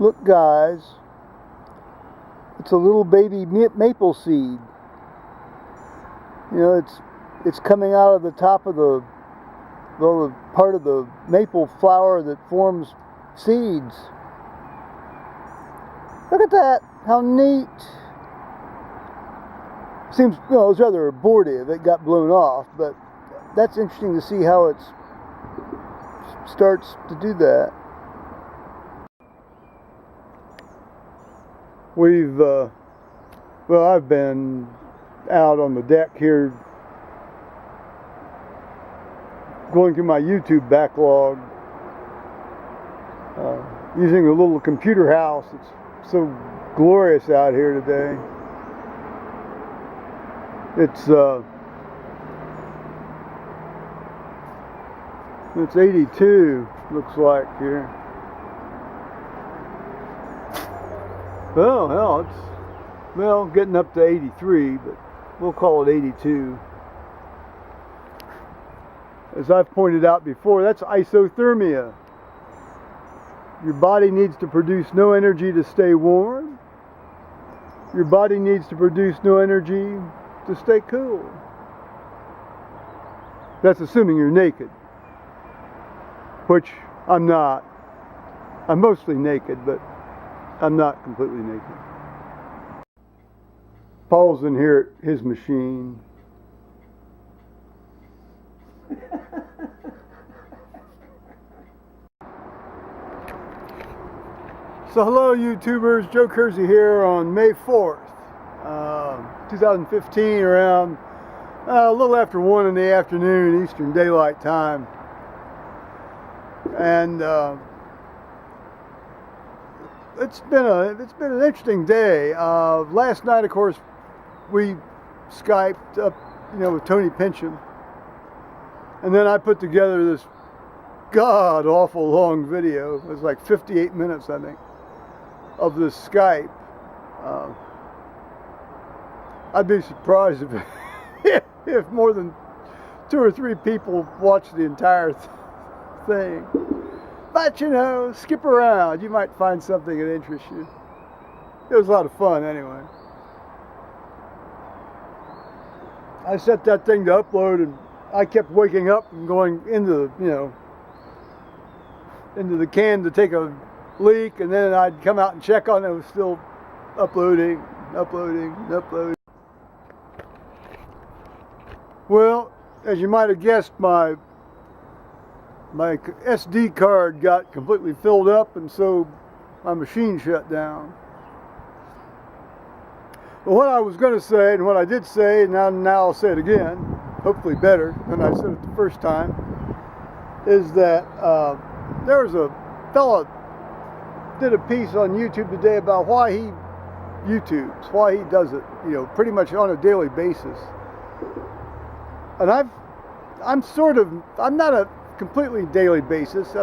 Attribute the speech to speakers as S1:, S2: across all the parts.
S1: Look, guys, it's a little baby maple seed. You know, it's coming out of the top of the part of the maple flower that forms seeds. Look at that! How neat! Seems, you know, it was rather abortive. It got blown off, but that's interesting to see how it starts to do that. Well, I've been out on the deck here going through my YouTube backlog, using a little computer house. It's so glorious out here today. It's 82, looks like here. Well, hell, it's getting up to 83, but we'll call it 82. As I've pointed out before, that's isothermia. Your body needs to produce no energy to stay warm. Your body needs to produce no energy to stay cool. That's assuming you're naked, which I'm not. I'm mostly naked, but I'm not completely naked. Paul's in here at his machine. So hello YouTubers, Joe Kersey here on May 4th, 2015, around a little after 1 in the afternoon Eastern Daylight Time. And it's been an interesting day. Last night, of course, we Skyped up, with Tony Pincham, and then I put together this god-awful long video. It was like 58 minutes, I think, of this Skype. I'd be surprised if more than 2 or 3 people watched the entire thing. But skip around. You might find something that interests you. It was a lot of fun anyway. I set that thing to upload, and I kept waking up and going into the can to take a leak, and then I'd come out and check on it. It was still uploading. Well, as you might have guessed, my SD card got completely filled up, and so my machine shut down. But what I was going to say, and what I did say, and now I'll say it again, hopefully better than I said it the first time, is that there was a fella did a piece on YouTube today about why he YouTubes, why he does it, pretty much on a daily basis. And I'm not a completely daily basis.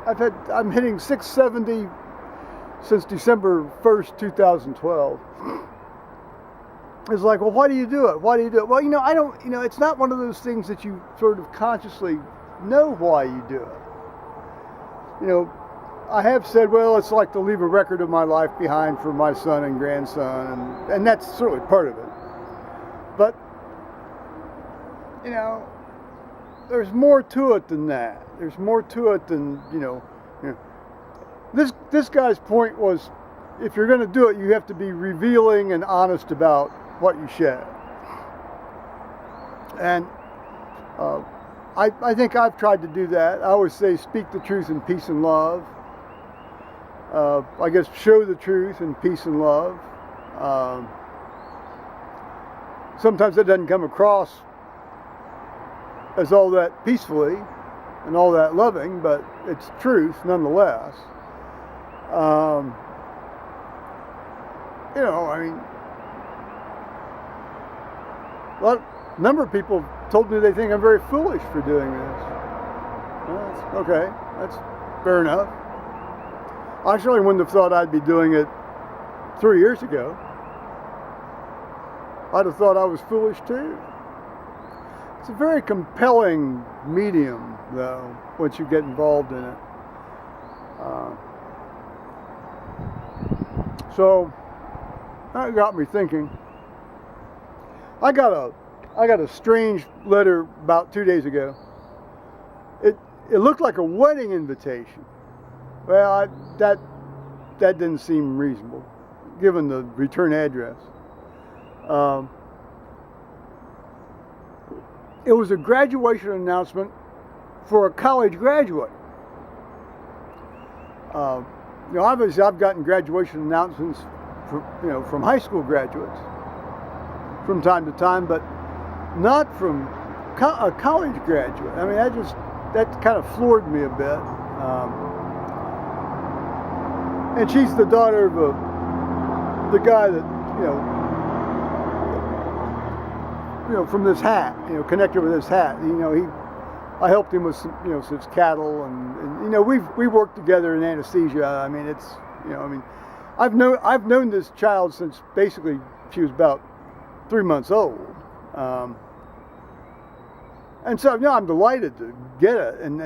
S1: I'm hitting 670 since December 1st, 2012. It's like, well, why do you do it? Why do you do it? Well, I don't, it's not one of those things that you sort of consciously know why you do it. I have said, well, it's like to leave a record of my life behind for my son and grandson, and that's certainly part of it. But, there's more to it than that. There's more to it than, This guy's point was, if you're going to do it, you have to be revealing and honest about what you share. And I think I've tried to do that. I always say, speak the truth in peace and love. I guess show the truth in peace and love. Sometimes it doesn't come across as all that peacefully and all that loving, but it's truth nonetheless. A number of people told me they think I'm very foolish for doing this. Well, that's okay, that's fair enough. I surely wouldn't have thought I'd be doing it 3 years ago. I'd have thought I was foolish too. It's a very compelling medium, though, once you get involved in it. So that got me thinking. I got a strange letter about 2 days ago. It looked like a wedding invitation. Well, that didn't seem reasonable, given the return address. It was a graduation announcement for a college graduate. Obviously, I've gotten graduation announcements from high school graduates from time to time, but not from a college graduate. I mean, that kind of floored me a bit. And she's the daughter of the guy that from this hat, connected with this hat. I helped him with some cattle, and we've worked together in anesthesia. I mean, I've known this child since basically she was about 3 months old, and so I'm delighted to get it. And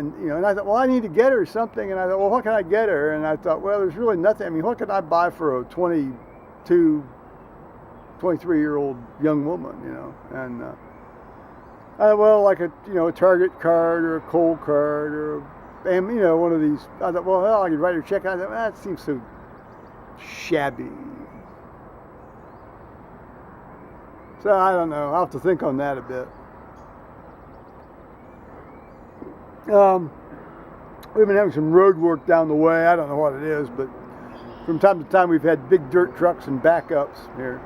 S1: I thought, well, I need to get her something, and I thought, well, what can I get her? And I thought, well, there's really nothing. I mean, what can I buy for a 23-year-old young woman? And well, like a Target card or a Cold card or one of these. I thought, well, I could write her a check. I thought, that seems so shabby. So I don't know. I'll have to think on that a bit. We've been having some road work down the way. I don't know what it is, but from time to time we've had big dirt trucks and backups here.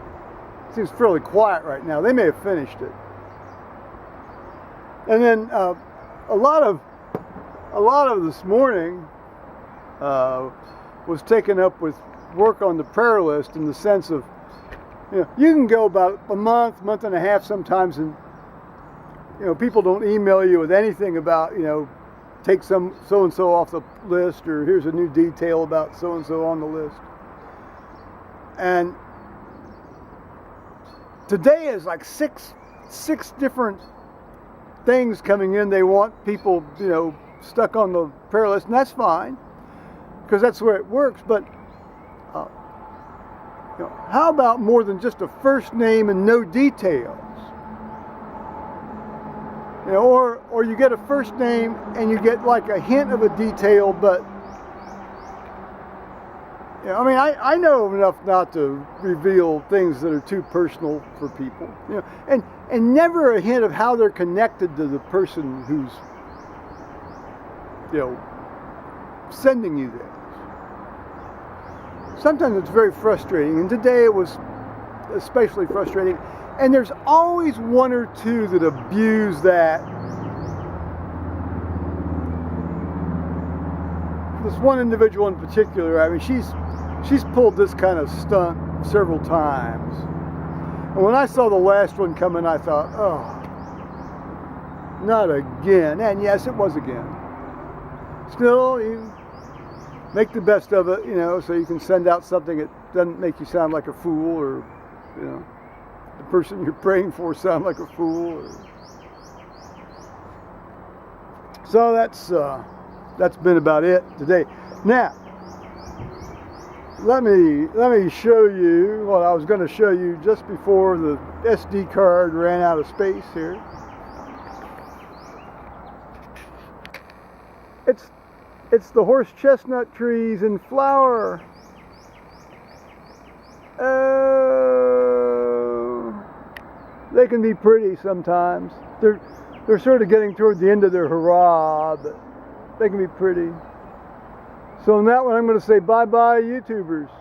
S1: It seems fairly quiet right now. They may have finished it. And then a lot of this morning was taken up with work on the prayer list, in the sense of, you can go about a month and a half sometimes, and people don't email you with anything about take so and so off the list, or here's a new detail about so and so on the list. And today is like six different things coming in. They want people stuck on the prayer list, and that's fine, because that's where it works. But how about more than just a first name and no details? Or you get a first name and you get like a hint of a detail, but I know enough not to reveal things that are too personal for people. And never a hint of how they're connected to the person who's sending you this. Sometimes it's very frustrating, and today it was especially frustrating. And there's always one or two that abuse that. This one individual in particular, I mean, she's pulled this kind of stunt several times. And when I saw the last one coming, I thought, oh, not again. And yes, it was again. Still, you make the best of it, so you can send out something that doesn't make you sound like a fool, or, the person you're praying for sound like a fool. So that's been about it today. Now, let me show you what I was going to show you just before the SD card ran out of space here. It's the horse chestnut trees in flower. They can be pretty sometimes. They're sort of getting toward the end of their hurrah, but they can be pretty. So on that one, I'm going to say bye-bye, YouTubers.